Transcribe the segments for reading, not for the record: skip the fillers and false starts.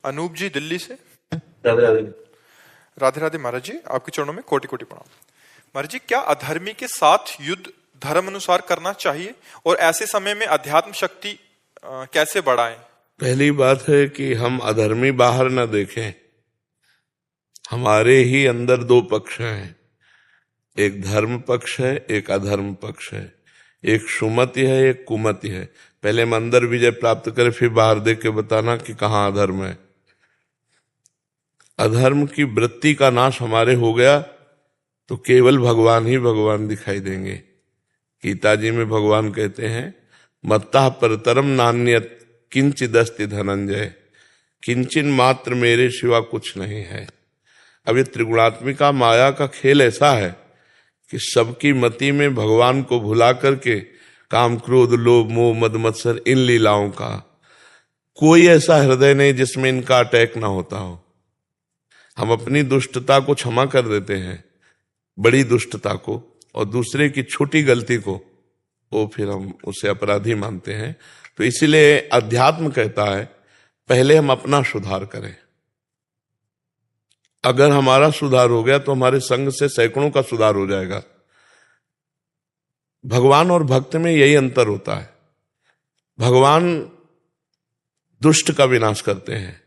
अनूप जी दिल्ली से। राधे राधे। राधे राधे महाराज जी, आपके चरणों में कोटि कोटि प्रणाम। महाराज जी, क्या अधर्मी के साथ युद्ध धर्म अनुसार करना चाहिए और ऐसे समय में अध्यात्म शक्ति कैसे बढ़ाएं? पहली बात है कि हम अधर्मी बाहर न देखें। हमारे ही अंदर दो पक्ष हैं, एक धर्म पक्ष है, एक अधर्म पक्ष है, एक सुमति है, एक कुमति है। पहले हम अंदर विजय प्राप्त करें, फिर बाहर देख के बताना कि कहाँ अधर्म है। अधर्म की वृत्ति का नाश हमारे हो गया तो केवल भगवान ही भगवान दिखाई देंगे। गीता जी में भगवान कहते हैं, मत्तः परतरम नान्यत किंचिदस्ति धनंजय, किंचन मात्र मेरे सिवा कुछ नहीं है। अब ये त्रिगुणात्मिका माया का खेल ऐसा है कि सबकी मति में भगवान को भुला करके काम क्रोध लोभ मोह मद मत्सर इन लीलाओं का कोई ऐसा हृदय नहीं जिसमें इनका अटैक ना होता हो। हम अपनी दुष्टता को क्षमा कर देते हैं, बड़ी दुष्टता को, और दूसरे की छोटी गलती को वो फिर हम उसे अपराधी मानते हैं। तो इसीलिए अध्यात्म कहता है पहले हम अपना सुधार करें। अगर हमारा सुधार हो गया तो हमारे संग से सैकड़ों का सुधार हो जाएगा। भगवान और भक्त में यही अंतर होता है। भगवान दुष्ट का विनाश करते हैं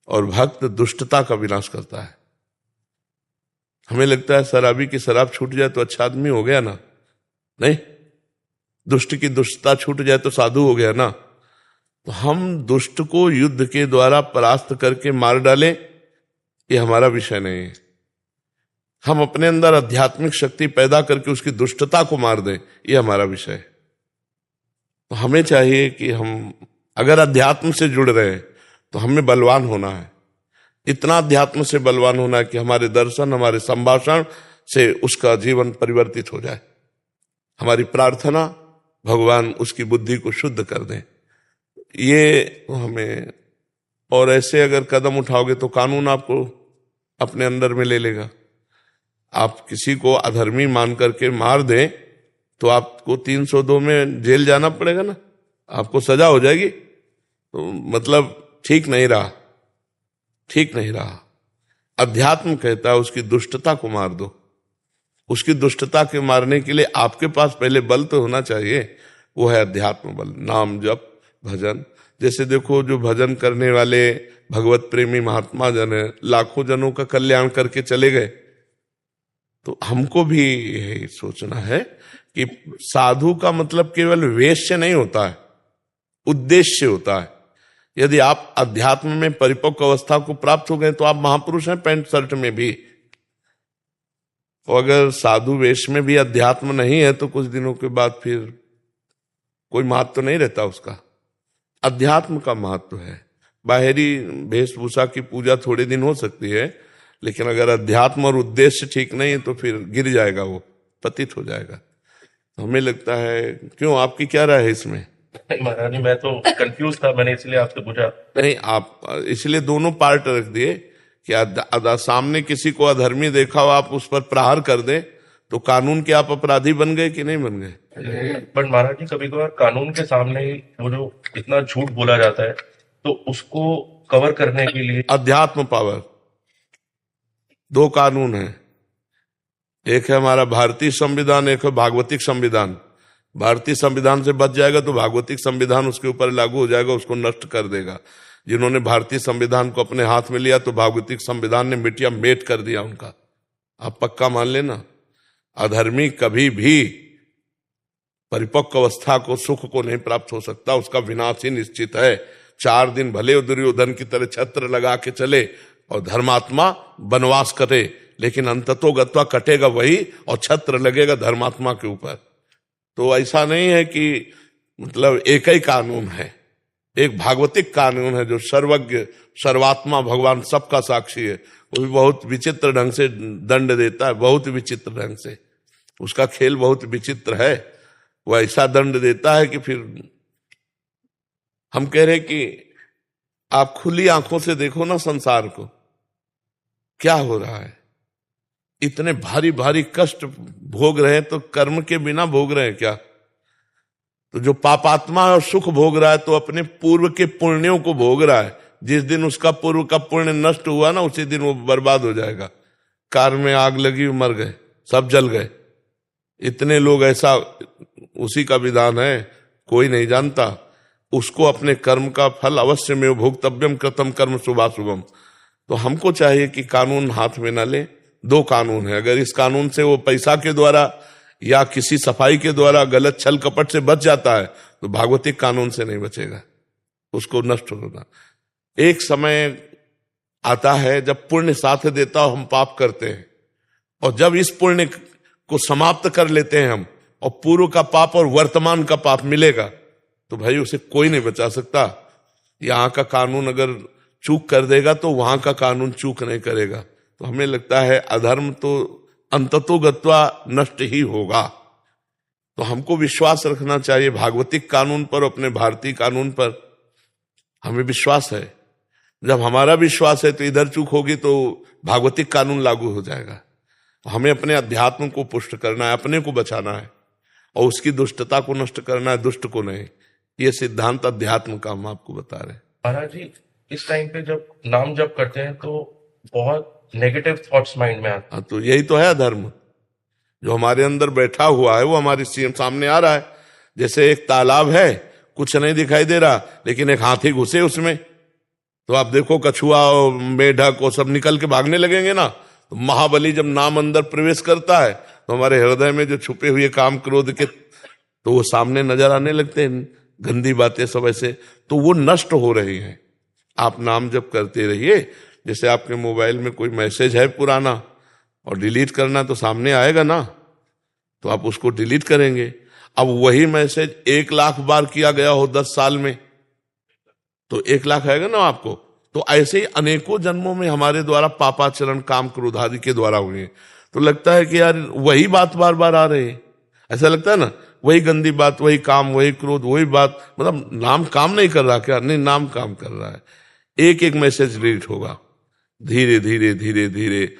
और भक्त दुष्टता का विनाश करता है। हमें लगता है शराबी की शराब छूट जाए तो अच्छा आदमी हो गया ना, नहीं, दुष्ट की दुष्टता छूट जाए तो साधु हो गया ना। तो हम दुष्ट को युद्ध के द्वारा परास्त करके मार डालें, ये हमारा विषय नहीं है। हम अपने अंदर आध्यात्मिक शक्ति पैदा करके उसकी दुष्टता को मार दें, ये हमारा विषय है। तो हमें चाहिए कि हम अगर अध्यात्म से जुड़ रहे हैं तो हमें बलवान होना है। इतना अध्यात्म से बलवान होना है कि हमारे दर्शन, हमारे संभाषण से उसका जीवन परिवर्तित हो जाए। हमारी प्रार्थना भगवान उसकी बुद्धि को शुद्ध कर दें, ये हमें। और ऐसे अगर कदम उठाओगे तो कानून आपको अपने अंदर में ले लेगा। आप किसी को अधर्मी मान करके मार दें तो आपको 302 में जेल जाना पड़ेगा ना, आपको सजा हो जाएगी। तो मतलब ठीक नहीं रहा, ठीक नहीं रहा। अध्यात्म कहता है उसकी दुष्टता को मार दो। उसकी दुष्टता के मारने के लिए आपके पास पहले बल तो होना चाहिए, वो है अध्यात्म बल, नाम जप भजन। जैसे देखो जो भजन करने वाले भगवत प्रेमी महात्मा जन है, लाखों जनों का कल्याण करके चले गए। तो हमको भी यही सोचना है कि साधु का मतलब केवल वेश से नहीं होता है, उद्देश्य होता है। यदि आप अध्यात्म में परिपक्व अवस्था को प्राप्त हो गए तो आप महापुरुष हैं पैंट शर्ट में भी। और अगर साधु वेश में भी अध्यात्म नहीं है तो कुछ दिनों के बाद फिर कोई महत्व तो नहीं रहता उसका। अध्यात्म का महत्व है। बाहरी वेशभूषा की पूजा थोड़े दिन हो सकती है, लेकिन अगर अध्यात्म और उद्देश्य ठीक नहीं है तो फिर गिर जाएगा, वो पतित हो जाएगा। हमें लगता है, क्यों, आपकी क्या राय है इसमें? महाराज जी, मैं तो कंफ्यूज था, मैंने इसलिए आपसे पूछा। नहीं, आप इसलिए दोनों पार्ट रख दिए कि सामने किसी को अधर्मी देखा हो, आप उस पर प्रहार कर दें तो कानून के आप अपराधी बन गए कि नहीं बन गए? बट महाराज जी, कभी कभार कानून के सामने ही वो जो इतना झूठ बोला जाता है तो उसको कवर करने के लिए अध्यात्म पावर, दो कानून है। एक है हमारा भारतीय संविधान, एक है भागवतिक संविधान। भारतीय संविधान से बच जाएगा तो भागवतिक संविधान उसके ऊपर लागू हो जाएगा, उसको नष्ट कर देगा। जिन्होंने भारतीय संविधान को अपने हाथ में लिया तो भागवतिक संविधान ने मिटिया मेट कर दिया उनका। आप पक्का मान लेना, अधर्मी कभी भी परिपक्व अवस्था को, सुख को नहीं प्राप्त हो सकता, उसका विनाश ही निश्चित है। 4 दिन भले दुर्योधन की तरह छत्र लगा के चले और धर्मात्मा वनवास करे, लेकिन अंततो गत्वा कटेगा वही और छत्र लगेगा धर्मात्मा के ऊपर। तो ऐसा नहीं है कि मतलब एक ही कानून है, एक भागवतिक कानून है जो सर्वज्ञ सर्वात्मा भगवान सबका साक्षी है। वो भी बहुत विचित्र ढंग से दंड देता है, बहुत विचित्र ढंग से। उसका खेल बहुत विचित्र है। वो ऐसा दंड देता है कि फिर हम कह रहे कि आप खुली आंखों से देखो ना संसार को, क्या हो रहा है। इतने भारी भारी कष्ट भोग रहे हैं तो कर्म के बिना भोग रहे हैं क्या? तो जो पापात्मा और सुख भोग रहा है तो अपने पूर्व के पुण्यों को भोग रहा है, जिस दिन उसका पूर्व का पुण्य नष्ट हुआ ना, उसी दिन वो बर्बाद हो जाएगा। कार में आग लगी, मर गए, सब जल गए। इतने लोग, ऐसा उसी का विधान है, कोई नहीं जानता। उसको अपने कर्म का फल अवश्य में भोक्तव्यम कृतम कर्म शुभाशुभम। तो हमको चाहिए कि कानून हाथ में ना ले। दो कानून है, अगर इस कानून से वो पैसा के द्वारा या किसी सफाई के द्वारा गलत छल कपट से बच जाता है, तो भागवतिक कानून से नहीं बचेगा, उसको नष्ट होना। एक समय आता है जब पुण्य साथ देता हो, हम पाप करते हैं, और जब इस पुण्य को समाप्त कर लेते हैं हम, और पूर्व का पाप और वर्तमान का पाप मिलेगा, तो भाई उसे कोई नहीं बचा सकता। यहाँ का कानून अगर चूक कर देगा तो वहां का कानून चूक नहीं करेगा। तो हमें लगता है अधर्म तो अंततो गत्वा नष्ट ही होगा। तो हमको विश्वास रखना चाहिए भागवतिक कानून पर, अपने भारतीय कानून पर हमें विश्वास है। जब हमारा विश्वास है तो इधर चूक होगी तो भागवतिक कानून लागू हो जाएगा। हमें अपने अध्यात्म को पुष्ट करना है, अपने को बचाना है, और उसकी दुष्टता को नष्ट करना है, दुष्ट को नहीं। ये सिद्धांत अध्यात्म का हम आपको बता रहे हैं। महाराज जी, इस टाइम पे जब नाम जप करते हैं तो बहुत नेगेटिव थॉट्स माइंड में आते हैं। तो यही तो है अधर्म, जो हमारे अंदर बैठा हुआ है वो हमारे सामने आ रहा है। जैसे एक तालाब है, कुछ नहीं दिखाई दे रहा, लेकिन एक हाथी घुसे उसमें, तो आप देखो कछुआ और मेढक वो सब निकल के भागने लगेंगे ना। तो महाबली जब नाम अंदर प्रवेश करता है तो हमारे हृदय में जो छुपे हुए काम क्रोध के, तो वो सामने नजर आने लगते हैं, गंदी बातें सब ऐसे, तो वो नष्ट हो रही हैं। आप नाम जप करते रहिए। जैसे आपके मोबाइल में कोई मैसेज है पुराना और डिलीट करना, तो सामने आएगा ना, तो आप उसको डिलीट करेंगे। अब वही मैसेज 1,00,000 बार किया गया हो 10 साल में, तो 1,00,000 आएगा ना आपको। तो ऐसे ही अनेकों जन्मों में हमारे द्वारा पापाचरण काम क्रोध आदि के द्वारा हुए, तो लगता है कि यार वही बात बार बार आ रही है। ऐसा लगता है ना, वही गंदी बात, वही काम, वही क्रोध, वही बात। मतलब नाम काम नहीं कर रहा क्या? नहीं, नाम काम कर रहा है। एक एक मैसेज डिलीट होगा। धीरे धीरे धीरे धीरे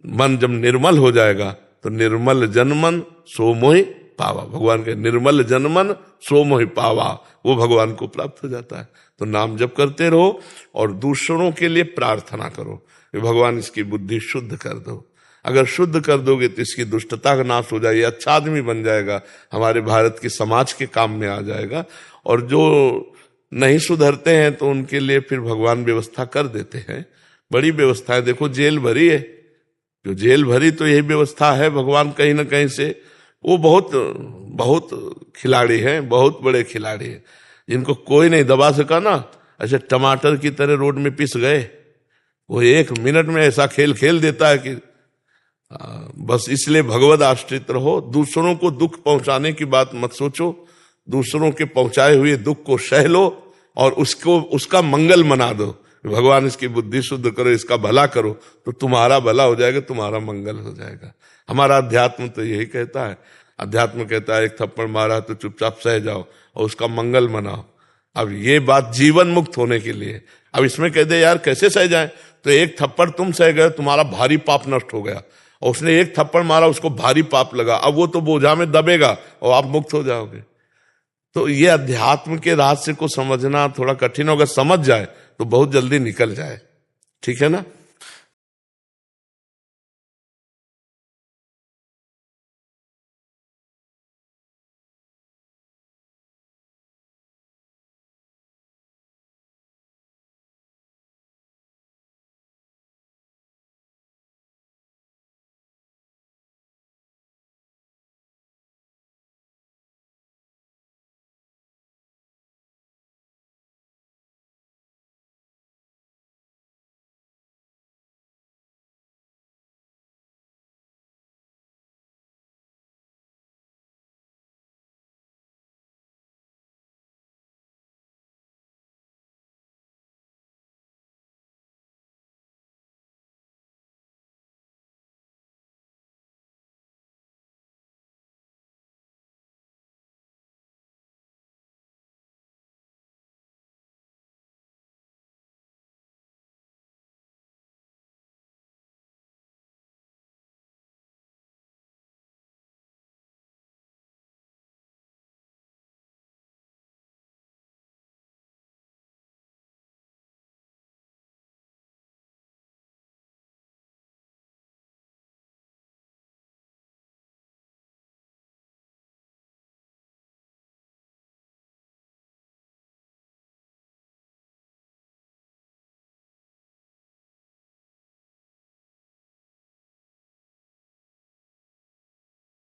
मन जब निर्मल हो जाएगा, तो निर्मल जनमन सो मोहि पावा। भगवान के निर्मल जनमन सो मोहि पावा, वो भगवान को प्राप्त हो जाता है। तो नाम जप करते रहो और दूसरों के लिए प्रार्थना करो कि भगवान इसकी बुद्धि शुद्ध कर दो। अगर शुद्ध कर दोगे तो इसकी दुष्टता का नाश हो जाएगी, अच्छा आदमी बन जाएगा, हमारे भारत के समाज के काम में आ जाएगा। और जो नहीं सुधरते हैं तो उनके लिए फिर भगवान व्यवस्था कर देते हैं, बड़ी व्यवस्था है। देखो जेल भरी है, जो जेल भरी तो यही व्यवस्था है। भगवान कहीं ना कहीं से वो बहुत खिलाड़ी हैं, बहुत बड़े खिलाड़ी हैं, जिनको कोई नहीं दबा सका ना। ऐसे टमाटर की तरह रोड में पिस गए, वो 1 मिनट में ऐसा खेल खेल देता है कि बस इसलिए भगवद आश्रित रहो। दूसरों को दुख पहुंचाने की बात मत सोचो, दूसरों के पहुंचाए हुए दुख को सह लो और उसका मंगल मना दो। भगवान इसकी बुद्धि शुद्ध करो, इसका भला करो, तो तुम्हारा भला हो जाएगा, तुम्हारा मंगल हो जाएगा। हमारा अध्यात्म तो यही कहता है। अध्यात्म कहता है एक थप्पड़ मारा तो चुपचाप सह जाओ और उसका मंगल मनाओ। अब ये बात जीवन मुक्त होने के लिए। अब इसमें कह दे यार कैसे सह जाए, तो एक थप्पड़ तुम सह गए, तुम्हारा भारी पाप नष्ट हो गया, और उसने एक थप्पड़ मारा, उसको भारी पाप लगा, अब वो तो बोझा में दबेगा और आप मुक्त हो जाओगे। तो ये अध्यात्म के रहस्य को समझना थोड़ा कठिन होगा, समझ जाए तो बहुत जल्दी निकल जाए। ठीक है ना।